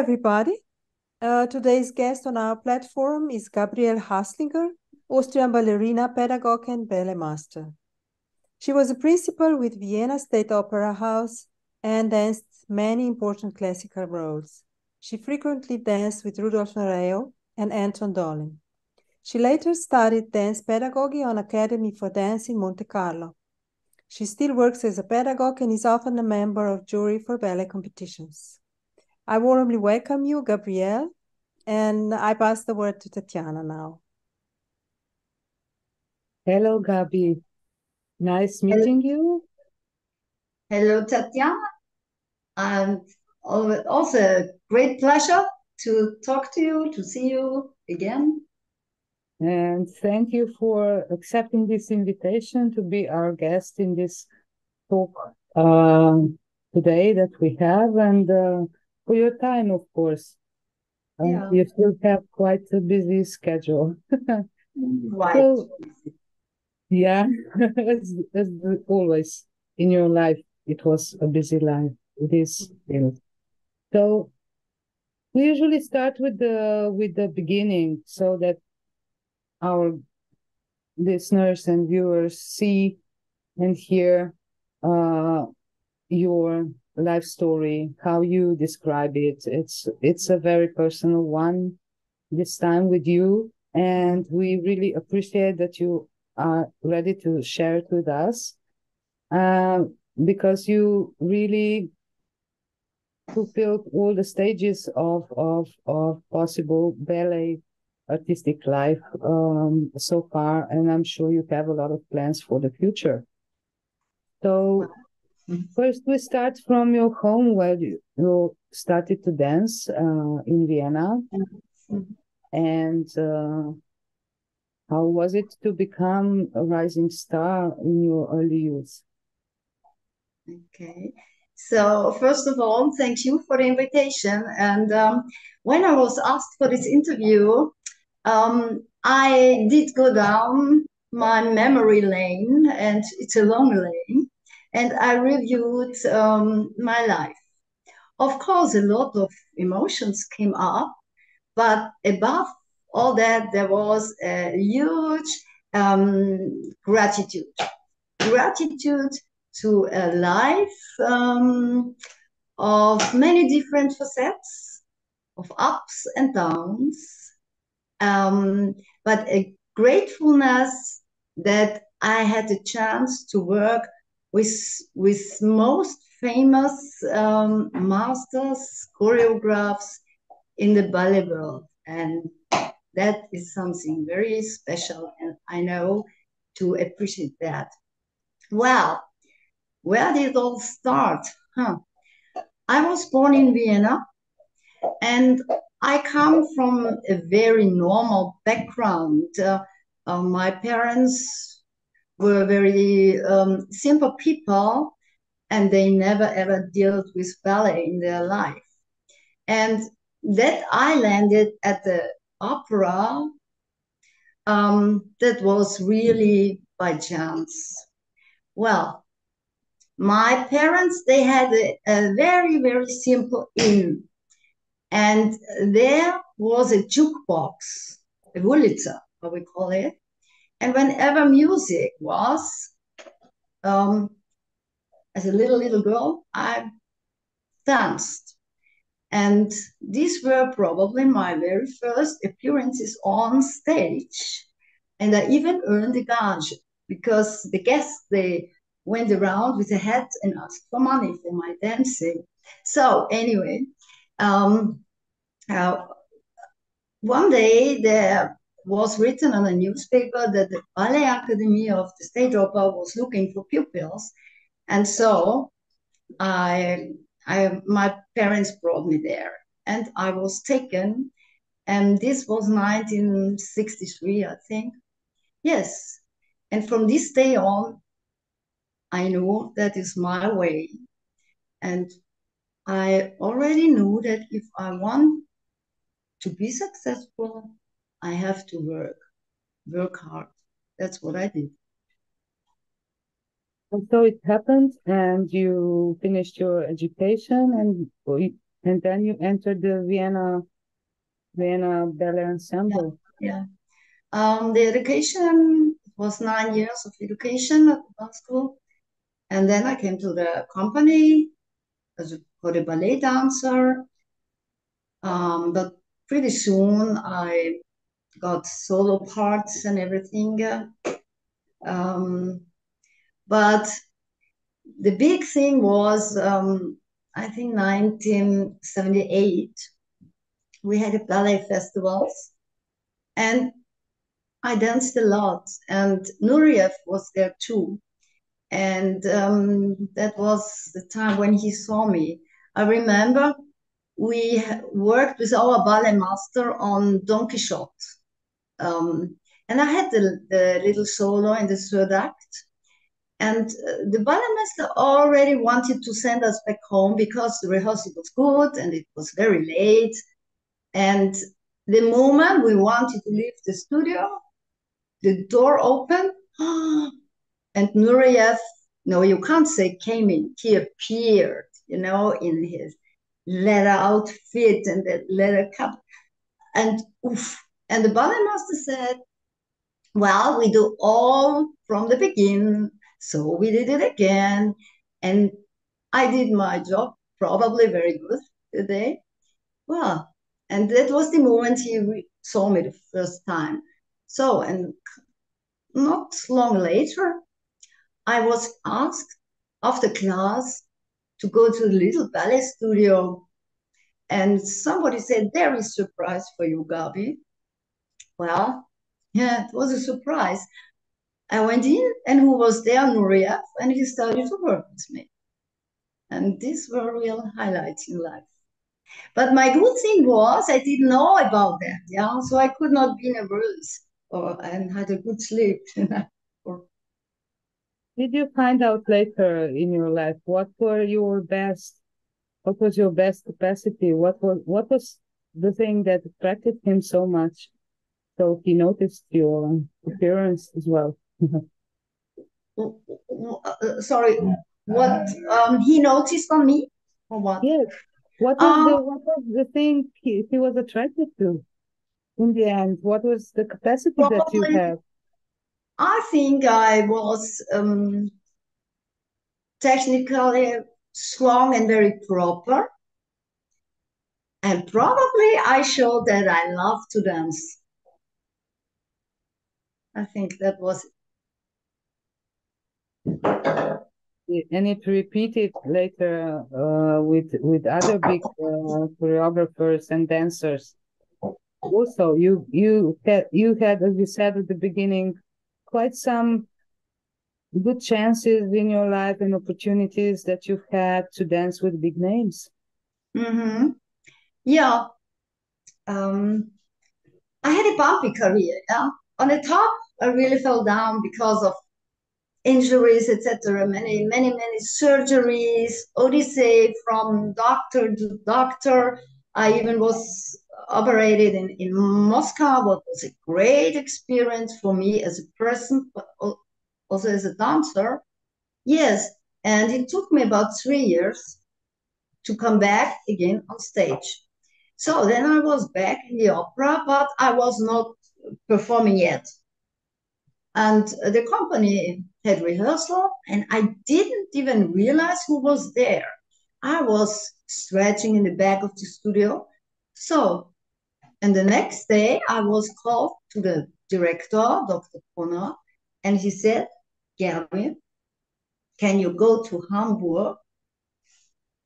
everybody. Today's guest on our platform is Gabriele Haslinger, Austrian ballerina, pedagogue, and ballet master. She was a principal with Vienna State Opera House and danced many important classical roles. She frequently danced with Rudolfom Nurejevim and Anthonijem Dowellom. She later studied dance pedagogy on Academy for Dance in Monte Carlo. She still works as a pedagogue and is often a member of jury for ballet competitions. I warmly welcome you, Gabriele, and I pass the word to Tatiana now. Hello, Gabi. Nice meeting you. Hello, Tatiana. And also a great pleasure to talk to you, to see you again. And thank you for accepting this invitation to be our guest in this talk today that we have, and for your time, of course. You still have quite a busy schedule. Right. So, yeah, as always in your life, it was a busy life. It is still. So we usually start with the beginning, so that our listeners and viewers see and hear your life story, how you describe it. It's a very personal one this time with you, and we really appreciate that you are ready to share it with us, because you really fulfilled all the stages of possible ballet artistic life so far, and I'm sure you have a lot of plans for the future. So first we start from your home, where you started to dance in Vienna. And how was it to become a rising star in your early youth? Okay. So first of all, thank you for the invitation. And when I was asked for this interview, I did go down my memory lane, and it's a long lane, and I reviewed my life. Of course, a lot of emotions came up, but above all that, there was a huge gratitude. Gratitude to a life of many different facets, of ups and downs, but a gratefulness that I had the chance to work with most famous masters, choreographers in the ballet world. And that is something very special, and I know to appreciate that. Well, where did it all start? I was born in Vienna, and I come from a very normal background. My parents were very simple people, and they never ever dealt with ballet in their life. And that I landed at the opera, that was really by chance. Well, my parents, they had a very, very simple inn. And there was a jukebox, a ulica, how we call it. And whenever music was, as a little girl, I danced. And these were probably my very first appearances on stage. And I even earned a gage, because the guests, they went around with a hat and asked for money for my dancing. So anyway, one day there was written on a newspaper that the Ballet Academy of the State Opera was looking for pupils. And so my parents brought me there, and I was taken, and this was 1963, I think. Yes. And from this day on, I knew that is my way. And I already knew that if I want to be successful, I have to work hard. That's what I did. And so it happened, and you finished your education, and And then you entered the Vienna Ballet Ensemble. Yeah. The education was 9 years of education at the dance school. And then I came to the company for the ballet dancer. But pretty soon I got solo parts and everything. But the big thing was, I think 1978, we had a ballet festivals and I danced a lot, and Nureyev was there too. And that was the time when he saw me. I remember we worked with our ballet master on Don Quixote. And I had the little solo in the third act. And the ballet master already wanted to send us back home because the rehearsal was good and it was very late. And the moment we wanted to leave the studio, the door opened, and Nureyev, no, you can't say came in, he appeared, in his leather outfit and that leather cap. And oof. And the ballet master said, well, we do all from the beginning. So we did it again. And I did my job probably very good today. Well, and that was the moment he saw me the first time. So, and not long later, I was asked after class to go to the little ballet studio. And somebody said, there is a surprise for you, Gabi. Well, yeah, it was a surprise. I went in, and who was there? Nureyev, and he started to work with me. And these were real highlights in life. But my good thing was I didn't know about that, yeah. So I could not be nervous, and had a good sleep. Did you find out later in your life what was your best capacity? What was the thing that attracted him so much? So he noticed your appearance as well. Sorry, what he noticed on me, or what? Yes. What was the thing he was attracted to in the end? What was the capacity that you had? I think I was technically strong and very proper. And probably I showed that I love to dance. I think that was it. And it repeated later with other big choreographers and dancers. Also, you had, as you said at the beginning, quite some good chances in your life and opportunities that you've had to dance with big names. Mm-hmm. Yeah. I had a bumpy career. Yeah. On the top, I really fell down because of injuries, etc. Many surgeries, odyssey from doctor to doctor. I even was operated in Moscow, what was a great experience for me as a person, but also as a dancer. Yes, and it took me about 3 years to come back again on stage. So then I was back in the opera, but I was not performing yet. And the company had rehearsal, and I didn't even realize who was there. I was stretching in the back of the studio. So, and the next day I was called to the director, Dr. Kona, and he said, Gabi, can you go to Hamburg?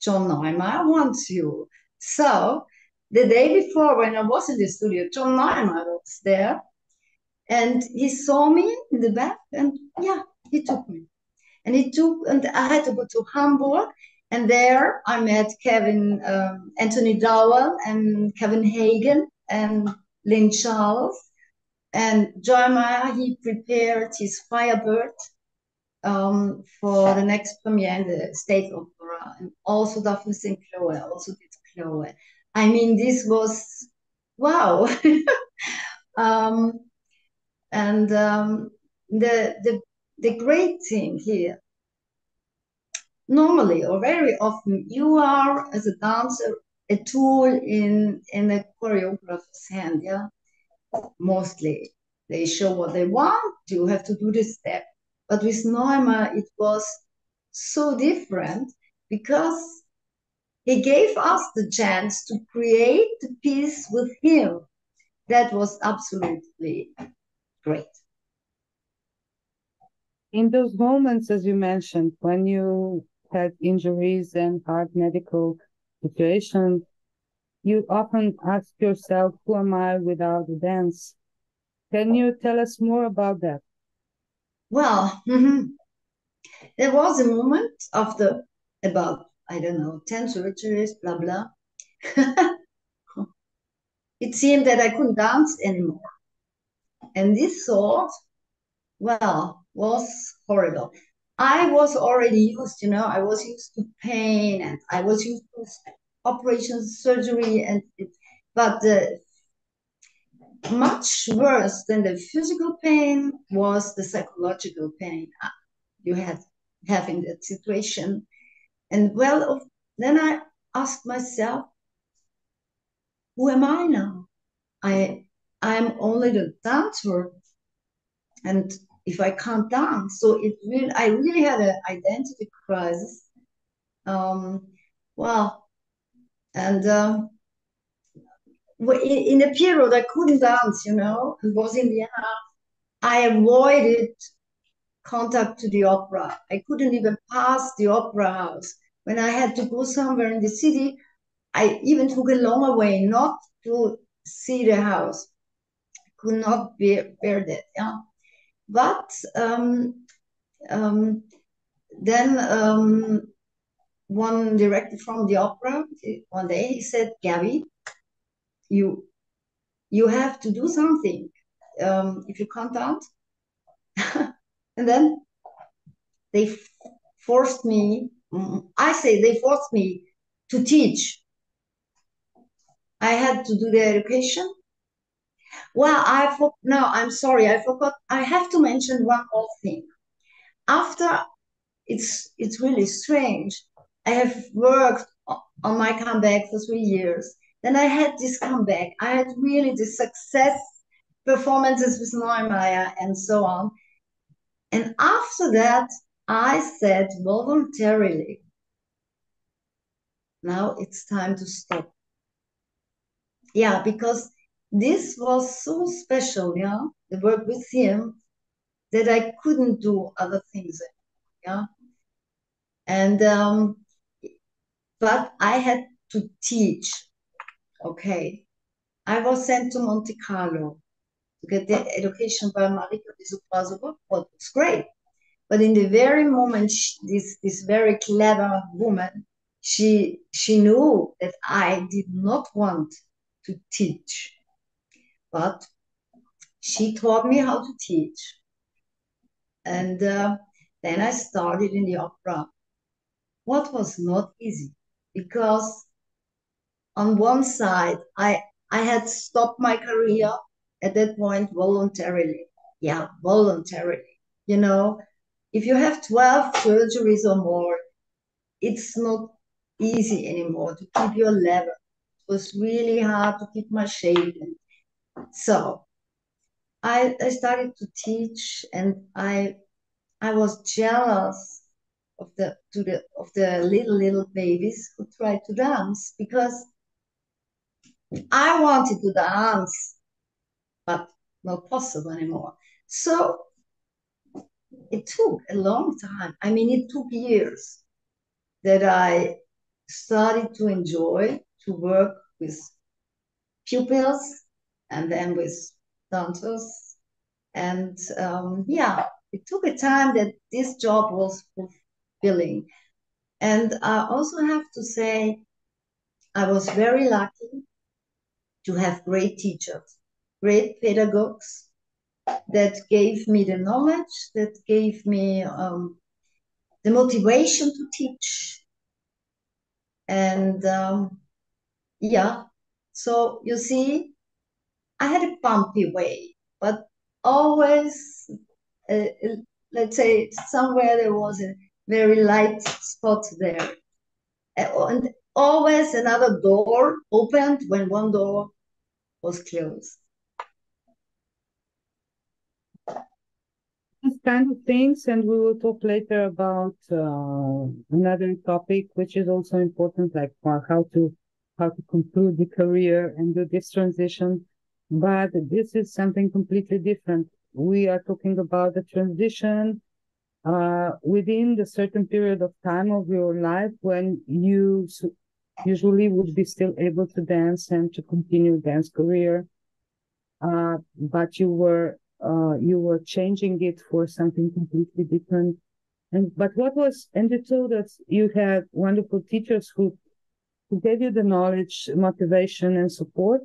John Neumeyer wants you. So the day before, when I was in the studio, John Neumeyer was there, and he saw me in the back, and yeah, he took me. And I had to go to Hamburg, and there I met Anthony Dowellom and Kevin Hagen and Lynn Charles. And Joy he prepared his Firebird for the next premiere in the State Opera, and also Daphne St. Chloe, also did Chloe. I mean, this was wow. And the great thing here, normally or very often, you are as a dancer a tool in a choreographer's hand, yeah. Mostly they show what they want, you have to do this step. But with Neumann, it was so different because he gave us the chance to create the piece with him. That was absolutely great. In those moments, as you mentioned, when you had injuries and hard medical situations, you often ask yourself, who am I without the dance? Can you tell us more about that? Well, there was a moment after about, I don't know, 10 surgeries, blah, blah. It seemed that I couldn't dance anymore. And this thought, well, was horrible. I was already used, I was used to pain and I was used to operations, surgery, but much worse than the physical pain was the psychological pain you had having that situation. And well, then I asked myself, who am I now? I'm only the dancer, and if I can't dance, so I really had an identity crisis. Well, and in a period I couldn't dance, and was in Vienna. I avoided contact to the opera. I couldn't even pass the opera house. When I had to go somewhere in the city, I even took a longer way not to see the house. I could not bear that. Yeah. But then one director from the opera, one day he said, Gabby, you have to do something if you can't dance. And then they forced me, they forced me to teach. I had to do the education. Well, I'm sorry, I forgot. I have to mention one more thing. After, it's really strange. I have worked on my comeback for 3 years. Then I had this comeback. I had really the success performances with Neumeier and so on. And after that, I said voluntarily, now it's time to stop. Yeah, because this was so special, the work with him, that I couldn't do other things, And but I had to teach. Okay, I was sent to Monte Carlo to get the education by Marika Besobrasova, what was great. But in the very moment, this very clever woman, she knew that I did not want to teach, but she taught me how to teach. And then I started in the opera. What was not easy, because on one side, I had stopped my career at that point voluntarily. Yeah, voluntarily. If you have 12 surgeries or more, it's not easy anymore to keep your level. It was really hard to keep my shape. So I started to teach, and I was jealous of the little babies who tried to dance, because I wanted to dance, but not possible anymore. So it took a long time. I mean, it took years that I started to enjoy to work with pupils and then with dancers. And yeah, it took a time that this job was fulfilling. And I also have to say, I was very lucky to have great teachers, great pedagogues that gave me the knowledge, that gave me the motivation to teach. And yeah, so you see, I had a bumpy way, but always, let's say, somewhere there was a very light spot there. And always another door opened when one door was closed. These kind of things, and we will talk later about another topic which is also important, like how to conclude the career and do this transition. But this is something completely different. We are talking about the transition within the certain period of time of your life when you usually would be still able to dance and to continue dance career, but you were changing it for something completely different. And you told us you had wonderful teachers who gave you the knowledge, motivation, and support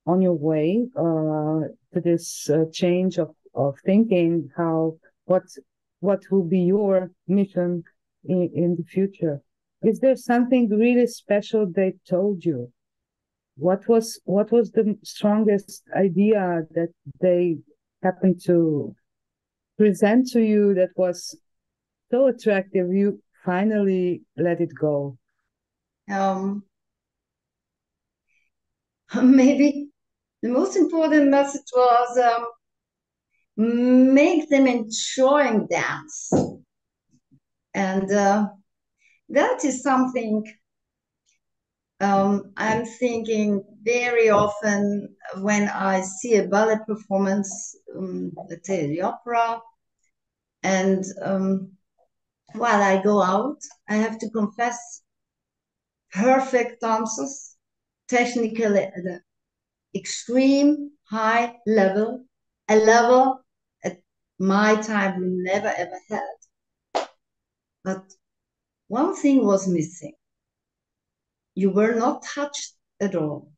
on your way to this change of thinking. What will be your mission in the future? Is there something really special they told you? What was the strongest idea that they happened to present to you that was so attractive you finally let it go? Maybe the most important message was make them enjoying dance. And that is something I'm thinking very often when I see a ballet performance, let's say the opera, and while I go out, I have to confess, perfect dancers, technically at an extreme high level, a level at my time we never ever had. But one thing was missing. You were not touched at all.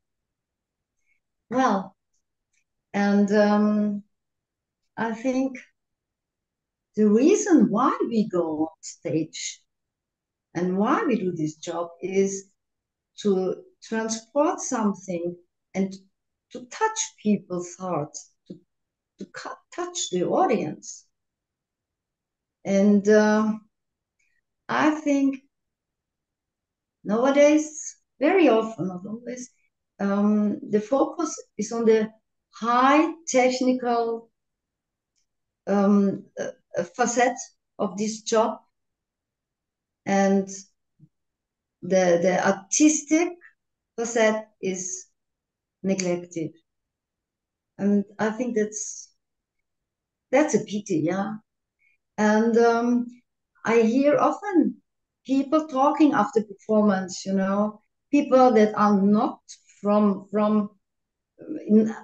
Well, and I think the reason why we go on stage and why we do this job is to transport something and to touch people's hearts, to touch the audience. And I think nowadays, very often, not always, the focus is on the high technical facet of this job, and the artistic facet is neglected. And I think that's a pity, yeah. And I hear often people talking after performance, people that are not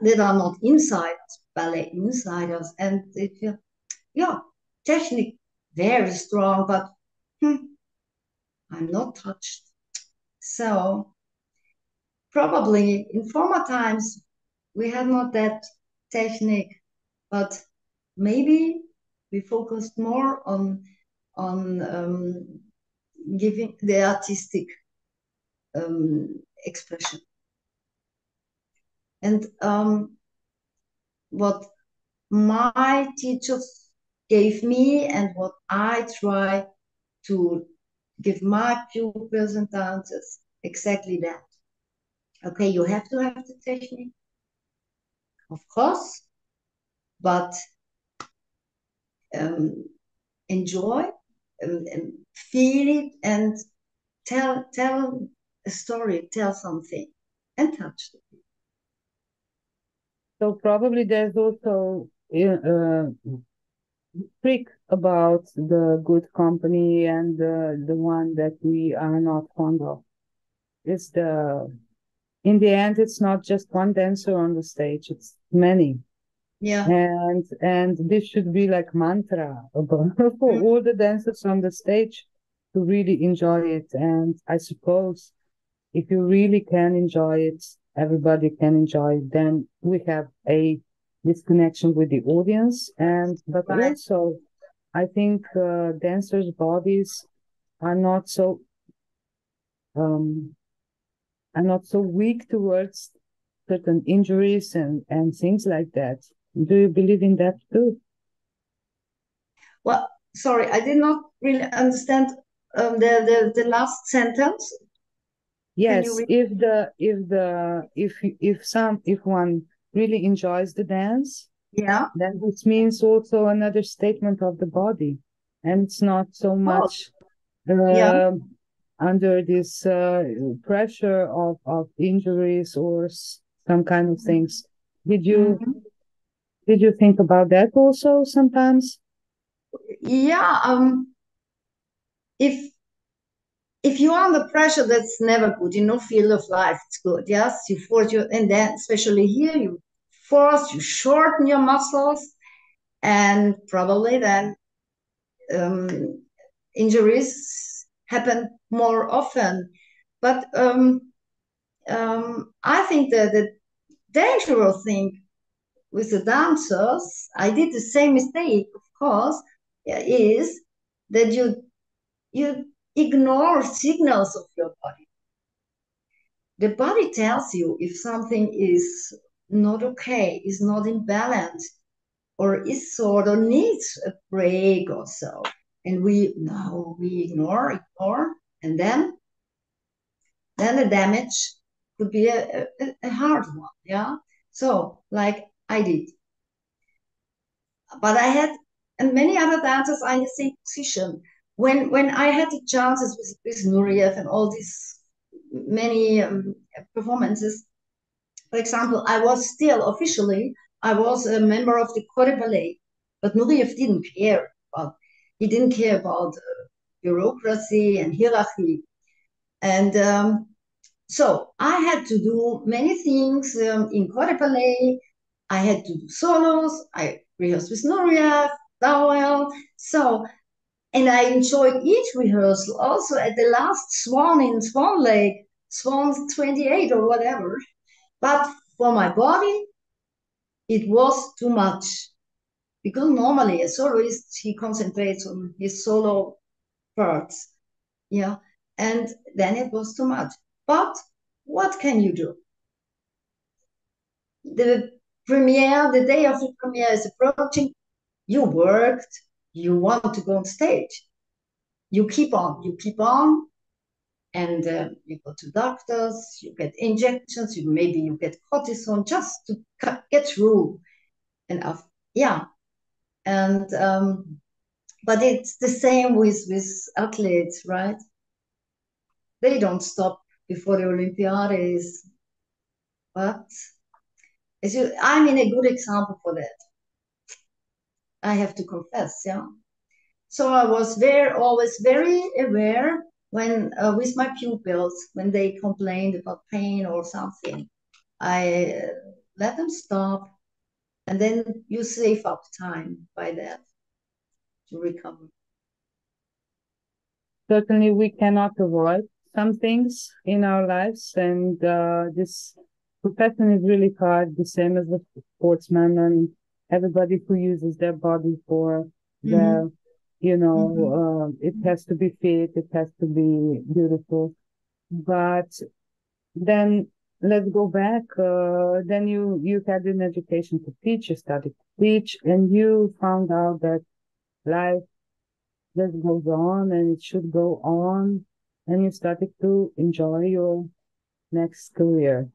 that are not insiders, ballet insiders, and they feel, yeah, technique very strong, but I'm not touched. So probably in former times we had not that technique, but maybe we focused more on giving the artistic expression. And what my teachers gave me and what I try to give my pupils and dancers, exactly that. Okay, you have to have the technique, of course, but enjoy, feel it, and tell a story, tell something, and touch the people. So probably there's also trick about the good company and the one that we are not fond of. In the end, it's not just one dancer on the stage, it's many. Yeah. And this should be like mantra for all the dancers on the stage to really enjoy it. And I suppose if you really can enjoy it, everybody can enjoy it, then we have this connection with the audience. But Right. also, I think dancers' bodies are not so weak towards certain injuries and things like that. Do you believe in that too? Well, sorry, I did not really understand the last sentence. Yes, if one really enjoys the dance, Yeah. then this means also another statement of the body, and it's not so much Yeah. under this pressure of injuries or some kind of things. Did you Mhm. did you think about that also sometimes? Yeah. If you're under pressure, that's never good. In no field of life, it's good. Yes, you force your, and then especially here, you shorten your muscles, and probably then injuries happen more often. But I think that the dangerous thing with the dancers, I did the same mistake, of course, is that you ignore signals of your body. The body tells you if something is not okay, is not in balance, or is sort of needs a break or so. And we ignore, and then the damage could be a hard one. Yeah. So like I did. But I had, and many other dancers are in the same position. When I had the chances with Nureyev and all these many performances, for example, I was still officially, I was a member of the Kjer Ballet, but Nureyev didn't care about, he didn't care about bureaucracy and hierarchy. And so I had to do many things in Kjer Ballet. I had to do solos. I rehearsed with Nureyev, Dowell. So, and I enjoyed each rehearsal. Also at the last Swan in Swan Lake, Swan 28 or whatever. But for my body, it was too much. Because normally a soloist, he concentrates on his solo parts. Yeah. And then it was too much. But what can you do? The premiere, the day of the premiere is approaching. You worked, you want to go on stage. You keep on, and you go to doctors, you get injections, maybe you get cortisone just to get through. And yeah, and but it's the same with athletes, right? They don't stop before the Olympiades, but I'm in a good example for that. I have to confess, yeah. So I was always very aware when with my pupils when they complained about pain or something. I let them stop, and then you save up time by that to recover. Certainly, we cannot avoid some things in our lives, and this profession is really hard, the same as the sportsman and everybody who uses their body for their, it has to be fit, it has to be beautiful. But then let's go back. Then you had an education to teach, you started to teach, and you found out that life just goes on and it should go on, and you started to enjoy your next career.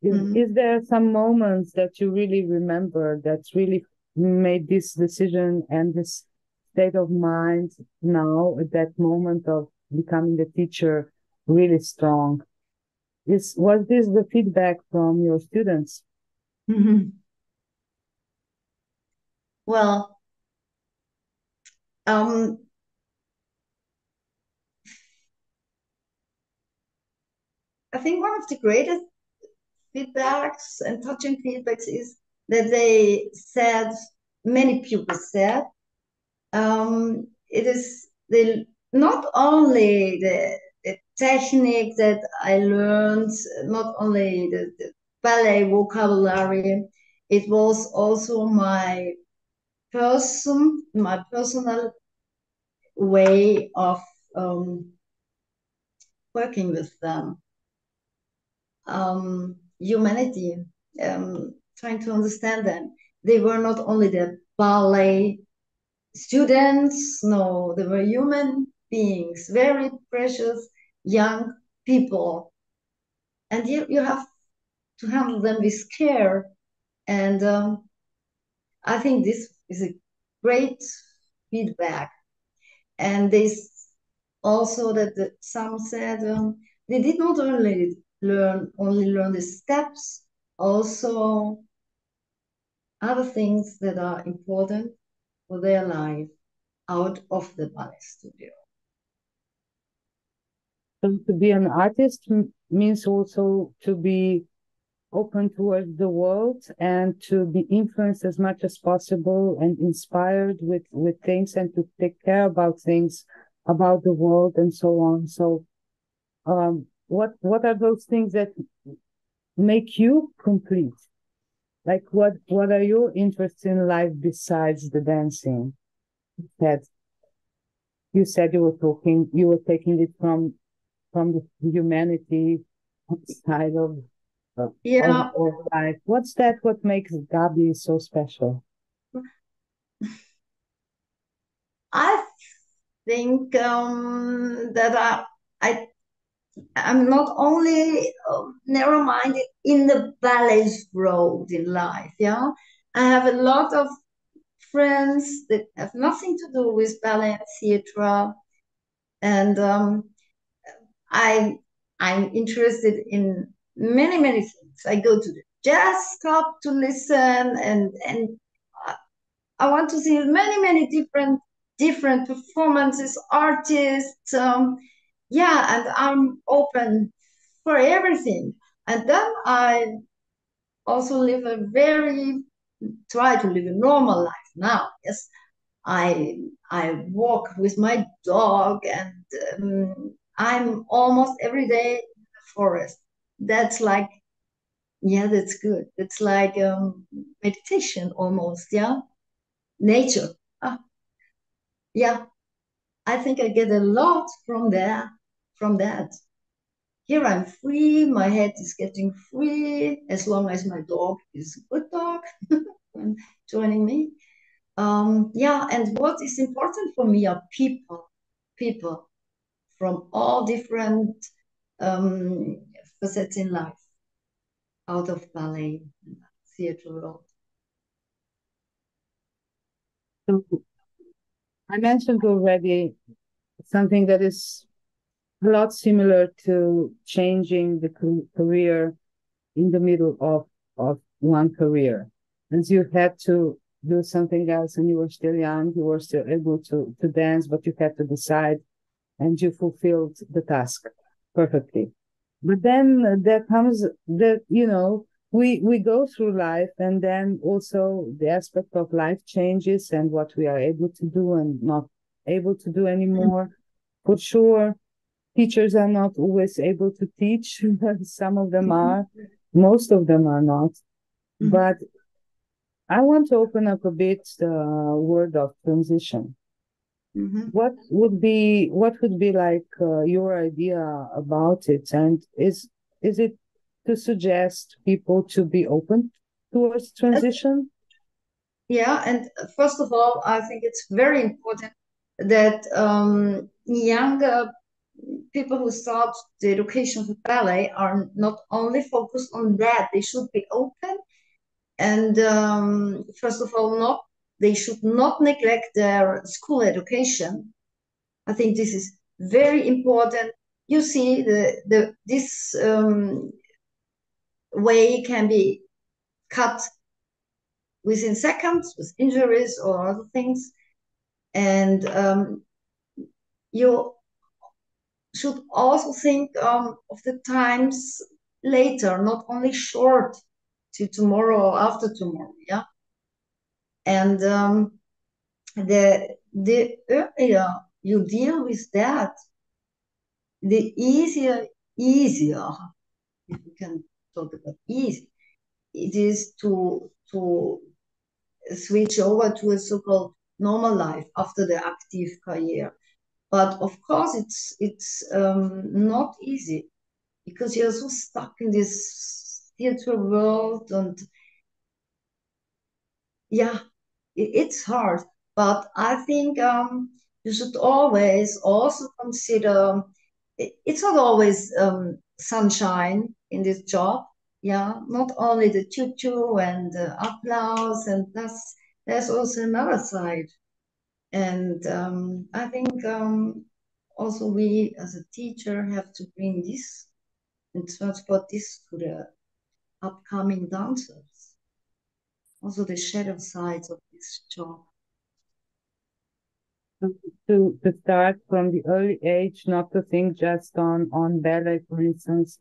Is there some moments that you really remember that really made this decision and this state of mind now at that moment of becoming a teacher really strong? Was this the feedback from your students? Well, I think one of the greatest feedbacks and touching feedbacks is that many pupils said, it is not only the technique that I learned, not only the ballet vocabulary, it was also my personal way of working with them. Humanity, trying to understand them. They were not only the ballet students, no, they were human beings, very precious, young people, and you have to handle them with care. And I think this is a great feedback. And this also that some said they did not only learn the steps, also other things that are important for their life out of the ballet studio. So to be an artist means also to be open towards the world and to be influenced as much as possible and inspired with things and to take care about things about the world and so on. So what are those things that make you complete? Like what are your interests in life besides the dancing? That you said you were taking it from the humanity side of life. What's that? What makes Gabi so special? I think that I'm not only narrow-minded in the ballet road in life. Yeah, I have a lot of friends that have nothing to do with ballet and theater, and I'm interested in many things. I go to the jazz club to listen, and I want to see many different performances, artists. Yeah, and I'm open for everything. And then I also try to live a normal life now. Yes, I walk with my dog, and I'm almost every day in the forest. That's like, yeah, that's good. It's like meditation almost, yeah. Nature. Ah, yeah, I think I get a lot from there, from that. Here I'm free, my head is getting free, as long as my dog is a good dog joining me. Yeah, and what is important for me are people from all different facets in life, out of ballet, theater world. So I mentioned already something that is a lot similar to changing the career in the middle of one career. As you had to do something else and you were still young, you were still able to dance, but you had to decide and you fulfilled the task perfectly. But then there comes the, we go through life, and then also the aspect of life changes and what we are able to do and not able to do anymore. For sure, teachers are not always able to teach. Some of them are, most of them are not. But I want to open up a bit the word of transition. What would be like your idea about it? And is it to suggest people to be open towards transition? Yeah, and first of all, I think it's very important that younger people who start the education for ballet are not only focused on that, they should be open. And first of all, they should not neglect their school education. I think this is very important. You see, this way can be cut within seconds with injuries or other things. And you should also think of the times later, not only short to tomorrow or after tomorrow. Yeah. And the earlier you deal with that, the easier, if we can talk about easy, it is to switch over to a so-called normal life after the active career. But of course, it's not easy because you're so stuck in this theater world, and yeah, it's hard. But I think you should always also consider it's not always sunshine in this job. Yeah, not only the choo-choo and the applause, and there's also another side. And I think also we as a teacher have to bring this and transport this to the upcoming dancers. Also the shadow sides of this job. To start from the early age, not to think just on ballet, for instance,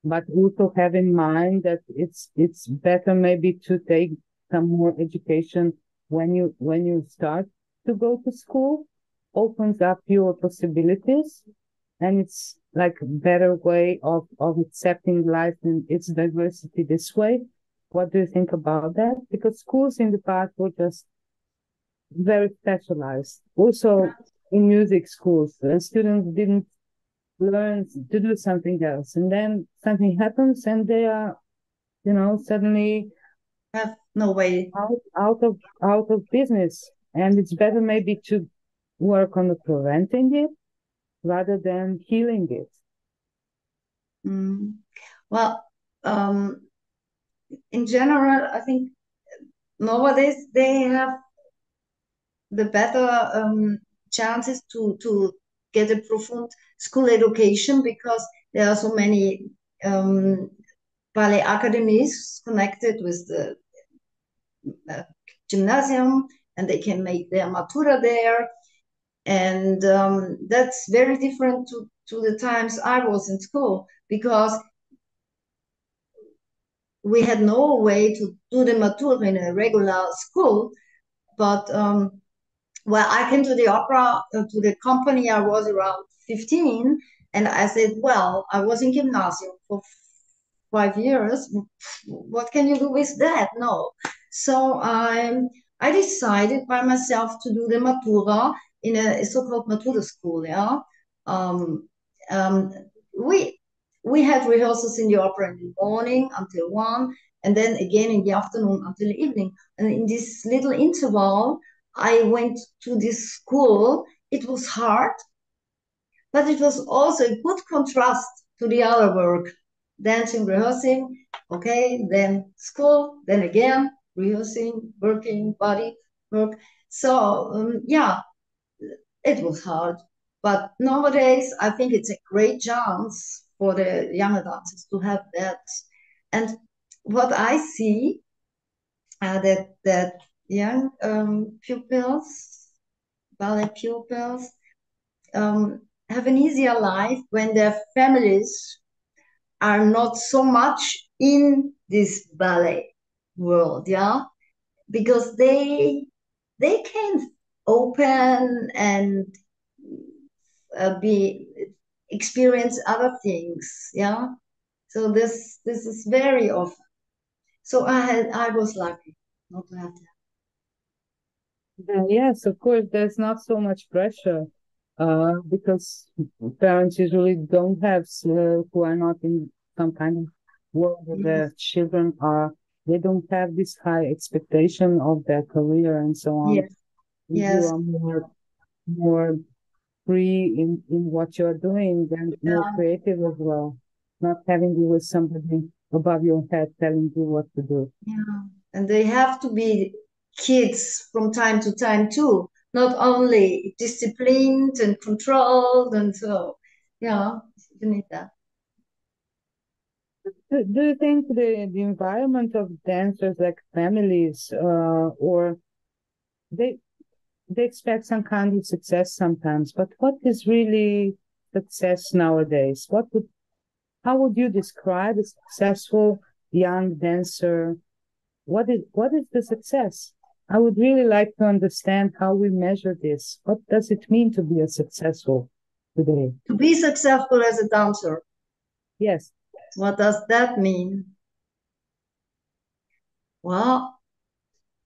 but also have in mind that it's better maybe to take some more education when you start to go to school, opens up your possibilities, and it's like a better way of accepting life and its diversity this way. What do you think about that? Because schools in the past were just very specialized. Also in music schools, students didn't learn to do something else, and then something happens, and they are, suddenly Have no way. out of business. And it's better maybe to work on the preventing it rather than healing it. Well, in general, I think nowadays they have the better chances to get a profound school education, because there are so many ballet academies connected with the gymnasium, and they can make their matura there. And that's very different to the times I was in school, because we had no way to do the matura in a regular school. But well, I came to the opera, to the company, I was around 15, and I said, well, I was in gymnasium for 5 years. What can you do with that? No. So I decided by myself to do the matura in a so-called matura school. Yeah. Um, um, we had rehearsals in the opera in the morning until 1, and then again in the afternoon until the evening. And in this little interval, I went to this school. It was hard, but it was also a good contrast to the other work. Dancing, rehearsing, okay, then school, then again, rehearsing, working, body work. So, yeah, it was hard. But nowadays, I think it's a great chance for the younger dancers to have that. And what I see, that young pupils, ballet pupils, have an easier life when their families are not so much in this ballet world, yeah, because they can open and be experience other things, yeah. So this is very often. So I was lucky not to have that. Yes, of course, there's not so much pressure because parents usually don't have, who are not in some kind of world where Yes, their children are, they don't have this high expectation of their career and so on. yes, You yes. are more free in what you're doing and more Yeah. creative as well, not having you with somebody above your head telling you what to do. Yeah, and they have to be kids from time to time too, not only disciplined and controlled, and so yeah, you need that. Do you think the environment of dancers, like families, or they they expect some kind of success sometimes, but what is really success nowadays? How would you describe a successful young dancer? What is the success? I would really like to understand how we measure this. What does it mean to be a successful today? To be successful as a dancer, Yes. what does that mean? Well,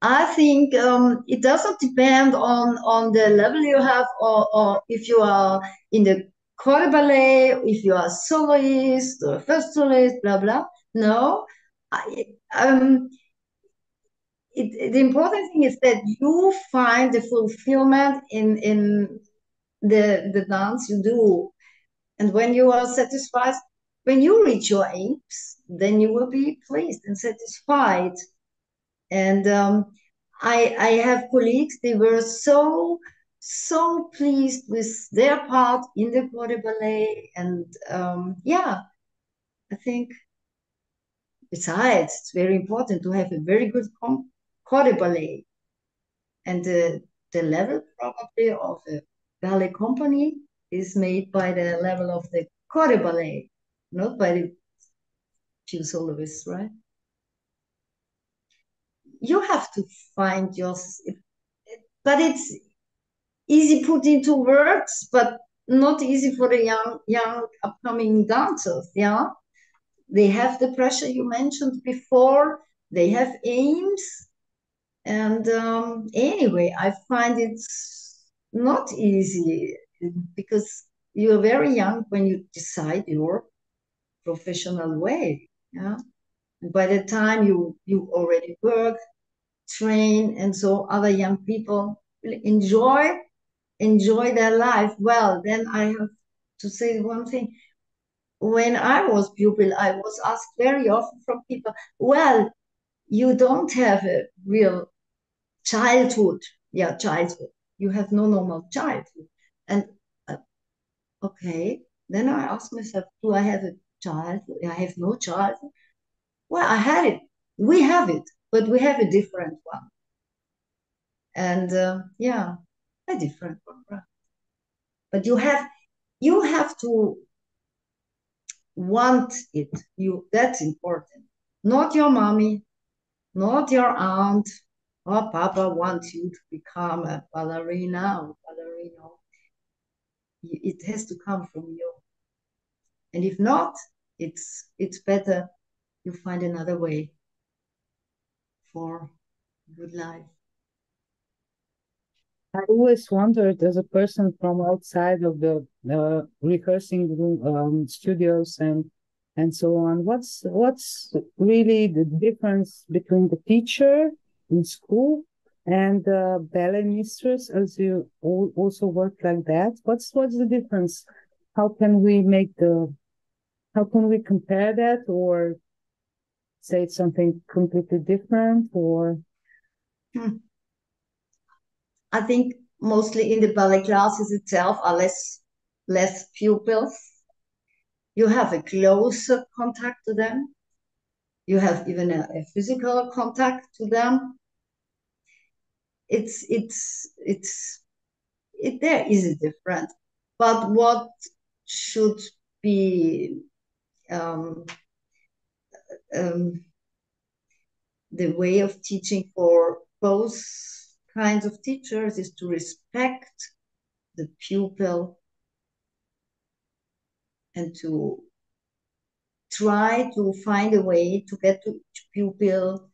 I think it doesn't depend on the level you have, or if you are in the corps ballet, if you are a soloist or first soloist, blah blah. No, I, the important thing is that you find the fulfillment in the dance you do. And when you are satisfied, when you reach your aims, then you will be pleased and satisfied. And I have colleagues, they were so pleased with their part in the corps de ballet. And yeah, I think besides, it's very important to have a very good corps de ballet. And the level probably of a ballet company is made by the level of the corps de ballet, not by the few soloists, right? You have to find your, but it's easy put into words, but not easy for the young upcoming dancers. Yeah, they have the pressure you mentioned before. They have aims, and anyway, I find it's not easy because you're very young when you decide your professional way. Yeah, and by the time you already work, train, and so other young people enjoy their life. Well, then I have to say one thing. When I was pupil, I was asked very often from people, well, you don't have a real childhood. Yeah, childhood. You have no normal childhood. And okay, then I asked myself, do I have a childhood? I have no childhood. Well, I had it. We have it, but we have a different one. And yeah, a different one, right? But you have to want it. That's important. Not your mommy, not your aunt or papa wants you to become a ballerina or ballerino. It has to come from you. And if not, it's better you find another way for good life. I always wondered, as a person from outside of the rehearsing room, studios and so on, what's really the difference between the teacher in school and the ballet mistress, as you also work like that? What's the difference? How can we compare that, or say it's something completely different, or? I think mostly in the ballet classes itself are less pupils. You have a closer contact to them. You have even a physical contact to them. There is a difference. But what should be the way of teaching for both kinds of teachers is to respect the pupil and to try to find a way to get to each pupil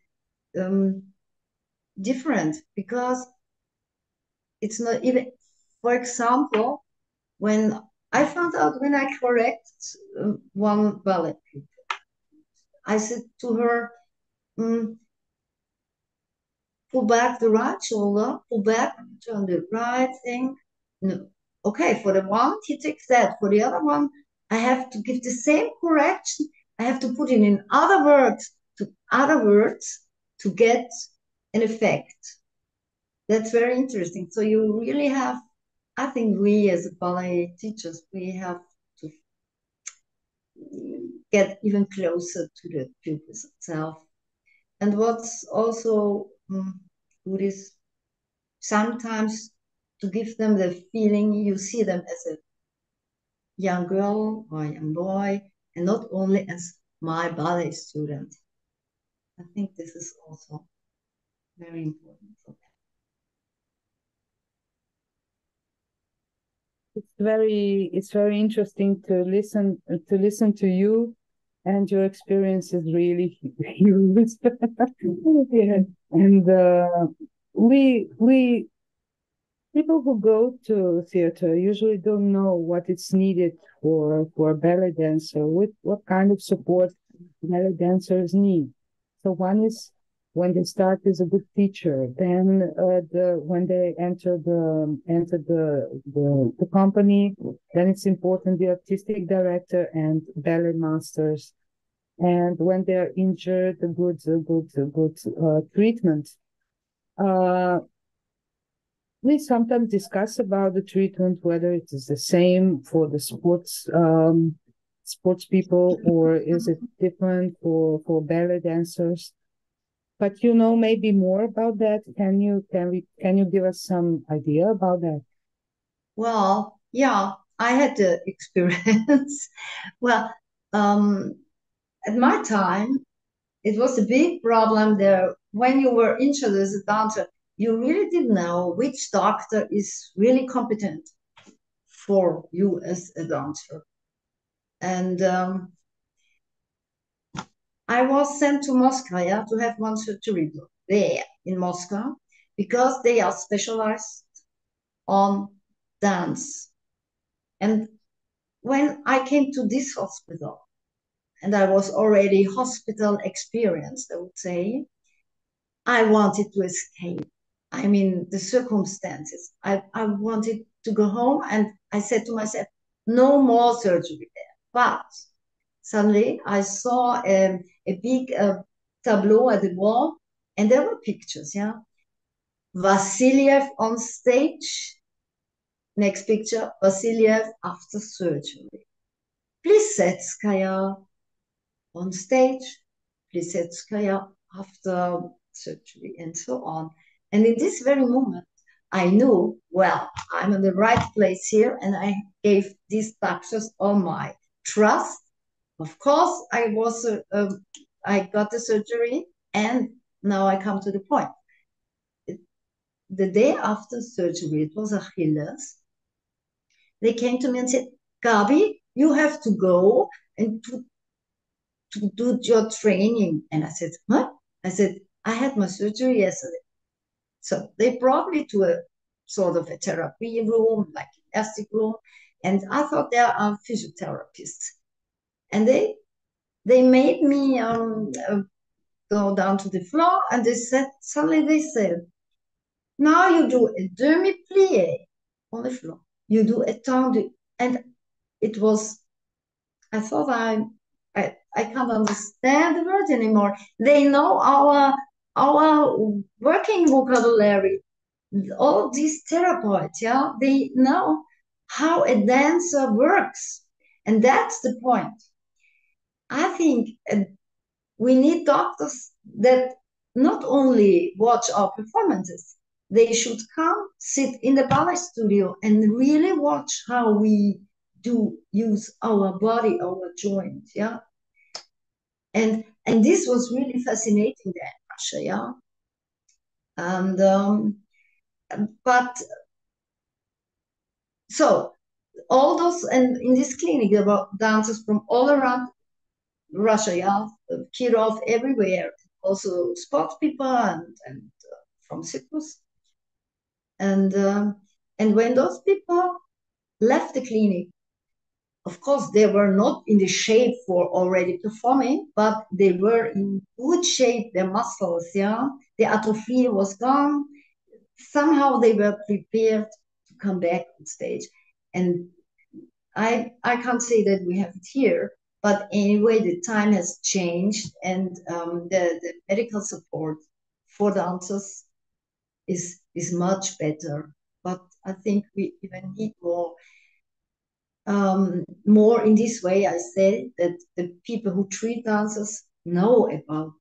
different, because it's not even, for example, when I found out when I correct one ballet pupil, I said to her, pull back the right shoulder, pull back, turn the right thing. No. Okay, for the one, he takes that. For the other one, I have to give the same correction. I have to put it in other words to get an effect. That's very interesting. So you really have, I think we as ballet teachers, we have to get even closer to the pupils itself. And what's also good is sometimes to give them the feeling you see them as a young girl or a young boy, and not only as my ballet student. I think this is also very important for them. It's very interesting to listen to you, and your experience is really huge. Yeah. And we people who go to theater usually don't know what is needed for a ballet dancer, what kind of support ballet dancers need. So one is when they start as a good teacher, then when they enter the company, then it's important the artistic director and ballet masters. And when they are injured, a good treatment. We sometimes discuss about the treatment, whether it is the same for the sports people, or is it different for ballet dancers? But you know maybe more about that. Can you give us some idea about that? Well, yeah, I had the experience. Well, at my time, it was a big problem there. When you were injured as a dancer, you really didn't know which doctor is really competent for you as a dancer. And I was sent to Moscow, yeah, to have one surgery there in Moscow, because they are specialized on dance. And when I came to this hospital, and I was already hospital experienced, I would say, I wanted to escape. I mean, the circumstances. I wanted to go home, and I said to myself, no more surgery there. But suddenly I saw a big tableau at the wall, and there were pictures, yeah. Vasiliev on stage. Next picture, Vasiliev after surgery. Plisetskaya on stage, Plisetskaya after surgery, and so on. And in this very moment, I knew, well, I'm in the right place here, and I gave these doctors all my trust. Of course, I got the surgery, and now I come to the point. The day after surgery, it was Achilles. They came to me and said, Gabi, you have to go and to do your training. And I said, what? I said, I had my surgery yesterday. So they brought me to a sort of a therapy room, like an gymnastic room. And I thought there are physiotherapists. And they made me go down to the floor, and suddenly they said, now you do a demi-plie on the floor. You do a tendu. And it was, I thought I can't understand the word anymore. They know our working vocabulary. All these therapists, yeah, they know how a dancer works. And that's the point. I think we need doctors that not only watch our performances, they should come sit in the ballet studio and really watch how we do use our body, our joints, yeah. And this was really fascinating there in Russia, yeah. And but so all those, and in this clinic there were dancers from all around Russia, yeah, Kirov, everywhere, also sports people and from Cyprus. And when those people left the clinic, of course, they were not in the shape for already performing, but they were in good shape, their muscles, yeah. The atrophy was gone. Somehow they were prepared to come back on stage. And I can't say that we have it here, but anyway, the time has changed, and the medical support for dancers is much better. But I think we even need more in this way. I say that the people who treat dancers know about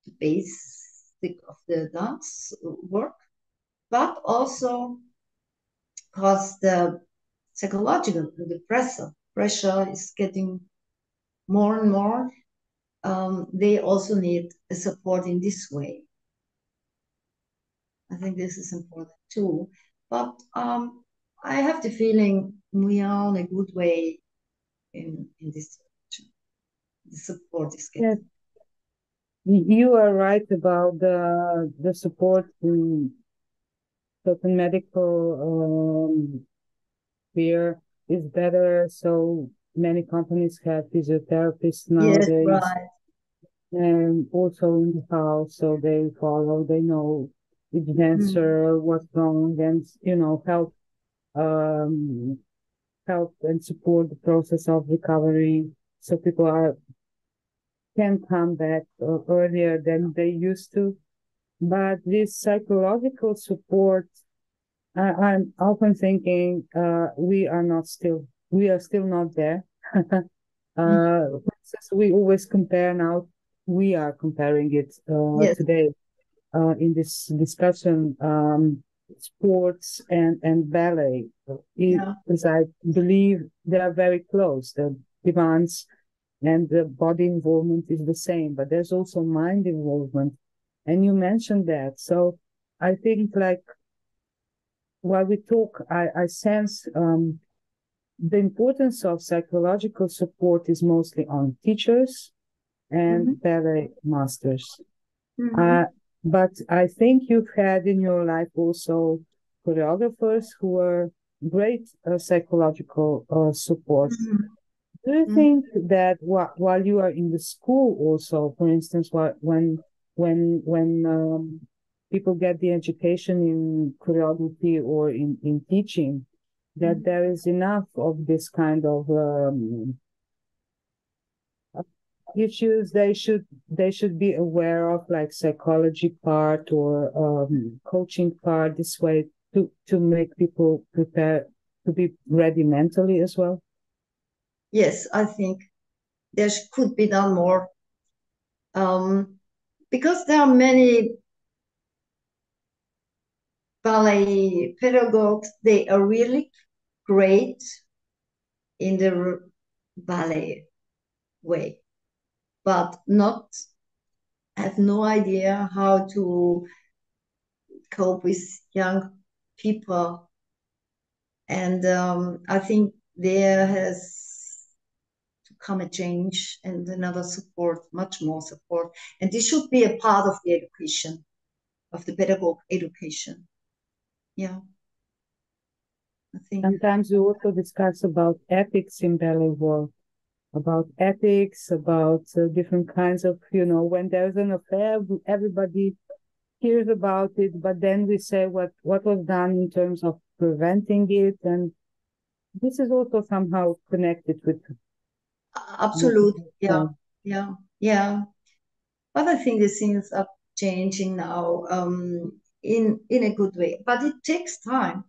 the basic of the dance work, but also because the psychological, the pressure is getting more and more. They also need a support in this way. I think this is important too. But I have the feeling we are on a good way in this direction. The support is getting. Yes. You are right about the support in certain medical sphere is better. So many companies have physiotherapists nowadays. Yes, right. and also in the house, so they follow, they know each dancer what's wrong, and um, help and support the process of recovery, so people can come back earlier than they used to. But this psychological support, I'm often thinking we are still not there. For instance, we always compare now. We are comparing it Yes. today in this discussion, sports and ballet. Because I believe they are very close. The demands and the body involvement is the same, but there's also mind involvement. And you mentioned that. So I think, like, while we talk, I sense the importance of psychological support is mostly on teachers and ballet masters. But I think you've had in your life also choreographers who were great psychological support. Do you think that while you are in the school also, for instance, when people get the education in choreography or in teaching, that there is enough of this kind of issues they should be aware of, like psychology part or coaching part, this way to make people prepare to be ready mentally as well? Yes, I think there could be done more, because there are many ballet pedagogues. They are really great in the ballet way, but not have no idea how to cope with young people. And I think there has to come a change and another support, much more support. And this should be a part of the education, of the pedagogue education. Yeah. I think sometimes we also discuss about ethics in ballet work, about ethics, about different kinds of, when there's an affair, everybody hears about it, but then we say what was done in terms of preventing it, and this is also somehow connected with. absolutely, yeah. But I think the things are changing now, in a good way. But it takes time.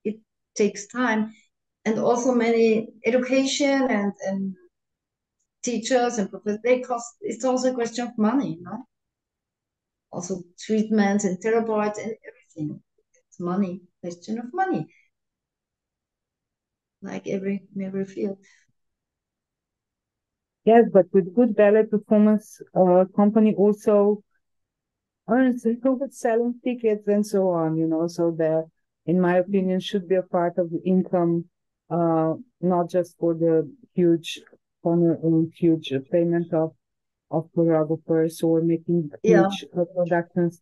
It takes time, and also many education and teachers and professors, they cost. It's also a question of money, no? Also treatments and therapies and everything. It's money, question of money, like every field. Yes, but with good ballet performance, company also earns with selling tickets and so on, so that, in my opinion, should be a part of the income, not just for the huge honor or huge payment of choreographers or making huge productions.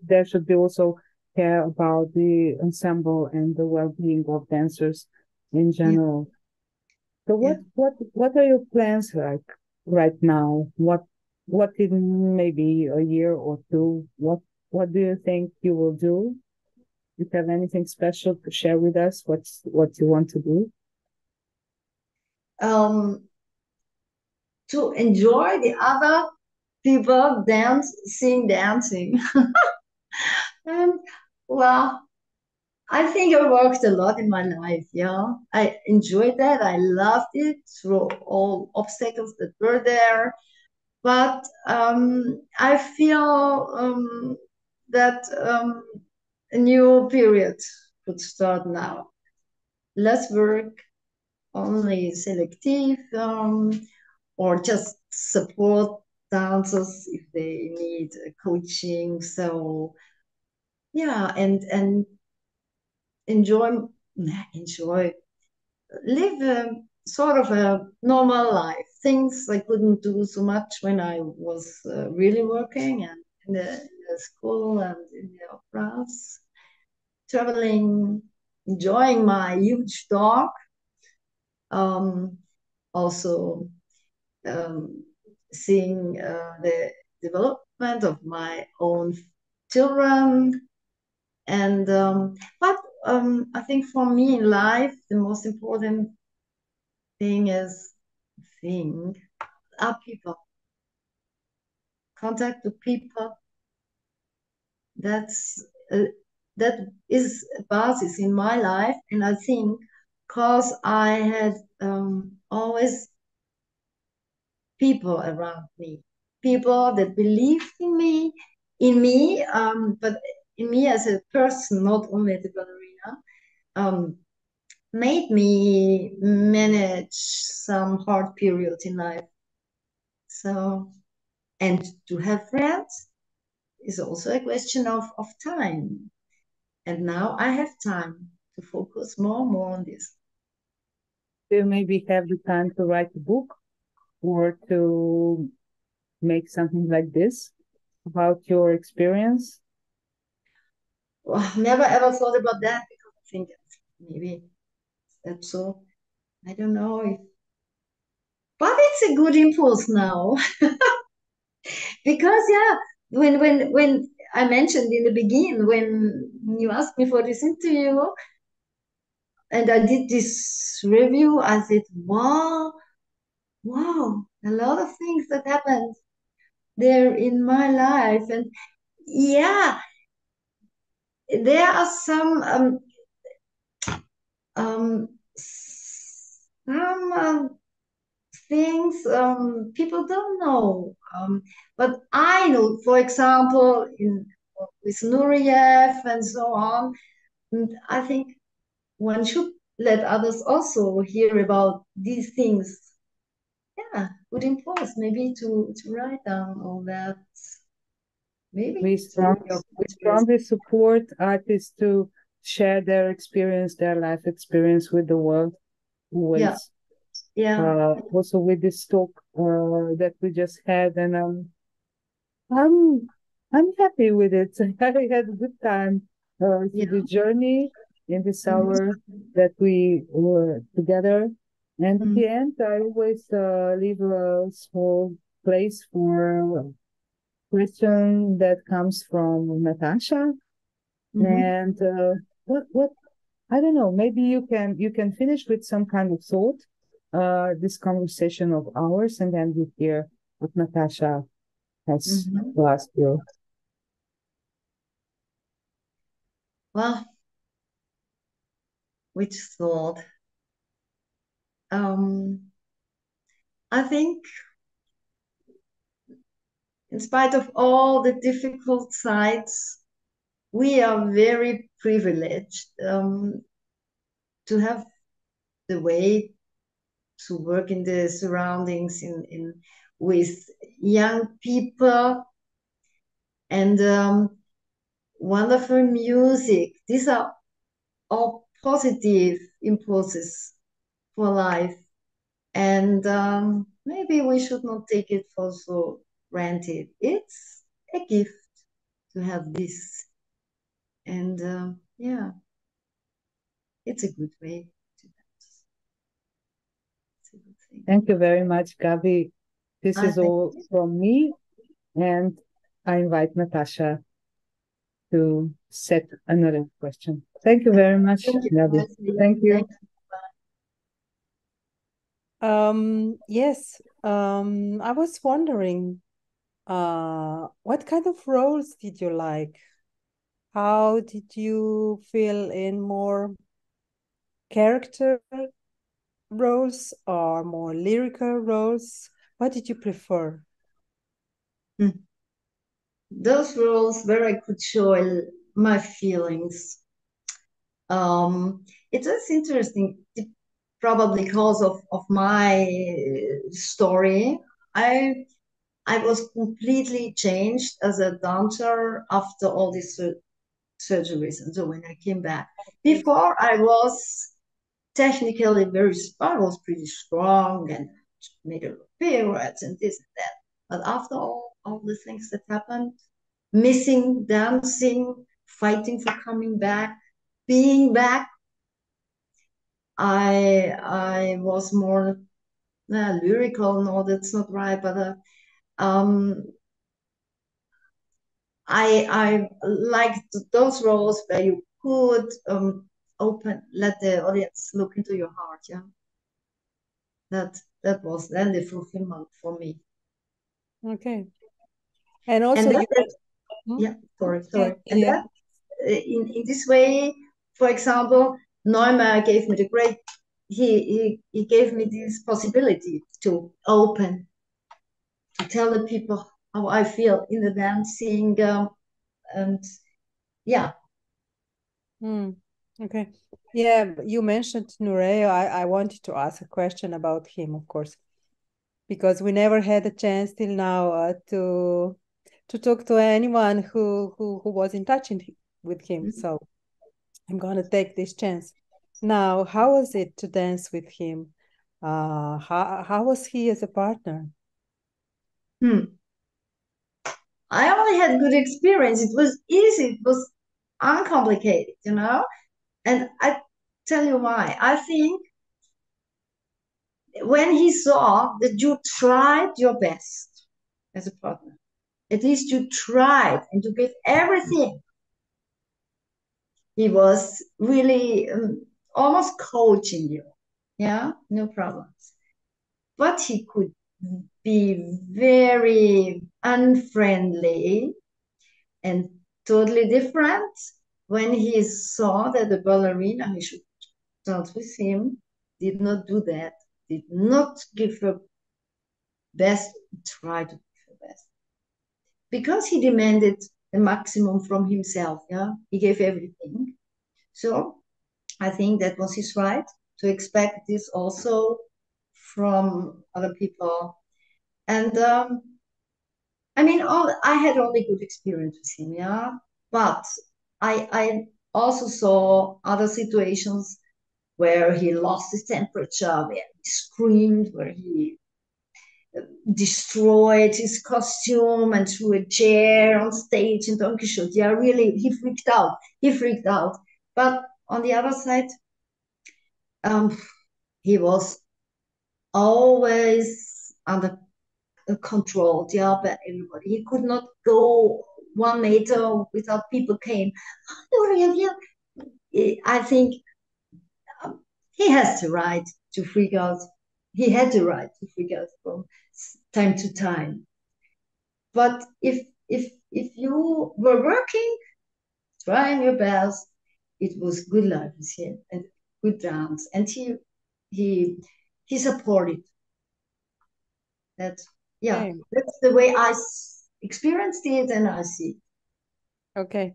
There should be also care about the ensemble and the well-being of dancers in general. So what are your plans like right now? What in maybe a year or two? What do you think you will do? Do you have anything special to share with us? What you want to do? To enjoy the other people dancing. And well, I think I worked a lot in my life. Yeah, I enjoyed that. I loved it through all obstacles that were there. But I feel that a new period could start now. Less work, only selective, or just support dancers if they need coaching. So yeah, and enjoy live a sort of a normal life. Things I couldn't do so much when I was really working and in the school and in the operas, traveling, enjoying my huge dog. Also, seeing the development of my own children. And but I think for me in life, the most important thing are people. Contact with people. That is a basis in my life, and I think because I had always people around me, people that believed in me, but in me as a person, not only the ballerina, made me manage some hard periods in life. So, and to have friends is also a question of time. And now I have time to focus more and more on this. Do you maybe have the time to write a book or to make something like this about your experience? Well, never ever thought about that because I think maybe that's so. I don't know if, but it's a good impulse now. Because yeah, when I mentioned in the beginning, when you asked me for this interview and I did this review, I said, wow, a lot of things that happened there in my life. And yeah, there are some things people don't know. But I know, for example, with Nureyev and so on, and I think one should let others also hear about these things. Yeah, good impulse, maybe to write down all that. Maybe We strongly support artists to share their experience, their life experience with the world. Always. Yeah. Also with this talk that we just had, and I'm happy with it. I had a good time through the journey in this hour that we were together. And at the end, I always leave a small place for a question that comes from Natasha. And what I don't know, maybe you can finish with some kind of thought this conversation of ours, and then we hear what Natasha has to ask you. Well, which thought? I think in spite of all the difficult sides, we are very privileged to have the way to work in the surroundings with young people and wonderful music. These are all positive impulses for life. And maybe we should not take it for so granted. It's a gift to have this. And yeah, it's a good way to dance. It's a good thing. Thank you very much, Gabi. This is all from me. And I invite Natasha to set another question. Thank you very much, Gabi. Thank you. Yes, I was wondering, what kind of roles did you like? How did you feel in more character roles or more lyrical roles? What did you prefer? Those roles where I could show my feelings. It was interesting, probably because of my story. I was completely changed as a dancer after all these surgeries, and so when I came back. Before I was technically I was pretty strong and made a lot of pirouettes and this and that. But after all the things that happened, missing dancing, fighting for coming back, being back, I was more lyrical. No, that's not right, but I liked those roles where you could let the audience look into your heart. Yeah, that was then the fulfillment for me. Okay. And also, and that, Hmm? yeah, sorry. Yeah, And yeah. that in this way, for example, Neumann gave me the great. He gave me this possibility to open, to tell the people how I feel in the dancing, and yeah. Okay. Yeah, you mentioned Nureyev. I wanted to ask a question about him, of course, because we never had a chance till now to talk to anyone who was in touch with him. So I'm gonna take this chance. Now, how was it to dance with him? How was he as a partner? I only had good experience. It was easy. It was uncomplicated, you know. And I tell you why. I think when he saw that you tried your best as a partner, at least you tried and you gave everything, he was really almost coaching you. Yeah, no problems. But he could be very unfriendly and totally different when he saw that the ballerina who should dance with him did not do that, did not give her best, try to give her best. Because he demanded the maximum from himself, yeah, he gave everything. So I think that was his right to expect this also from other people. And I mean, I had only good experience with him, yeah. But I also saw other situations where he lost his temperature, where he screamed, where he destroyed his costume and threw a chair on stage in Don Quixote. Yeah, really, he freaked out. He freaked out. But on the other side, he was always under control, yeah, by everybody. He could not go 1 meter without people came. I think he has the right to freak out. He had the right to freak out from time to time. But if you were working, trying your best, it was good life with him and good dance, and he supported that. Yeah, Okay. that's the way I experienced it and I see it. Okay.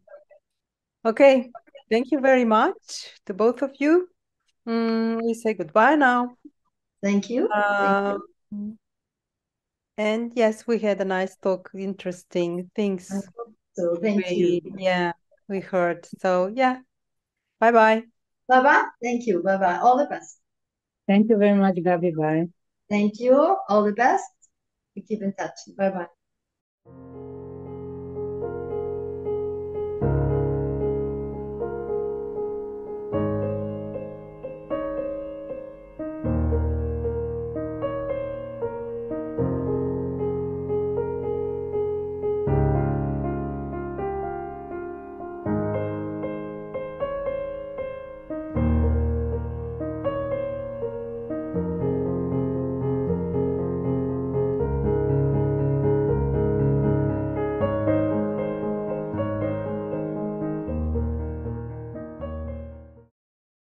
Okay. Thank you very much to both of you. We say goodbye now. Thank you. Thank you. And yes, we had a nice talk, interesting things. So thank you. Yeah, we heard. So yeah, bye-bye. Bye-bye. Thank you. Bye-bye. All the best. Thank you very much, Gabi. Bye. Thank you. All the best. We keep in touch. Bye-bye.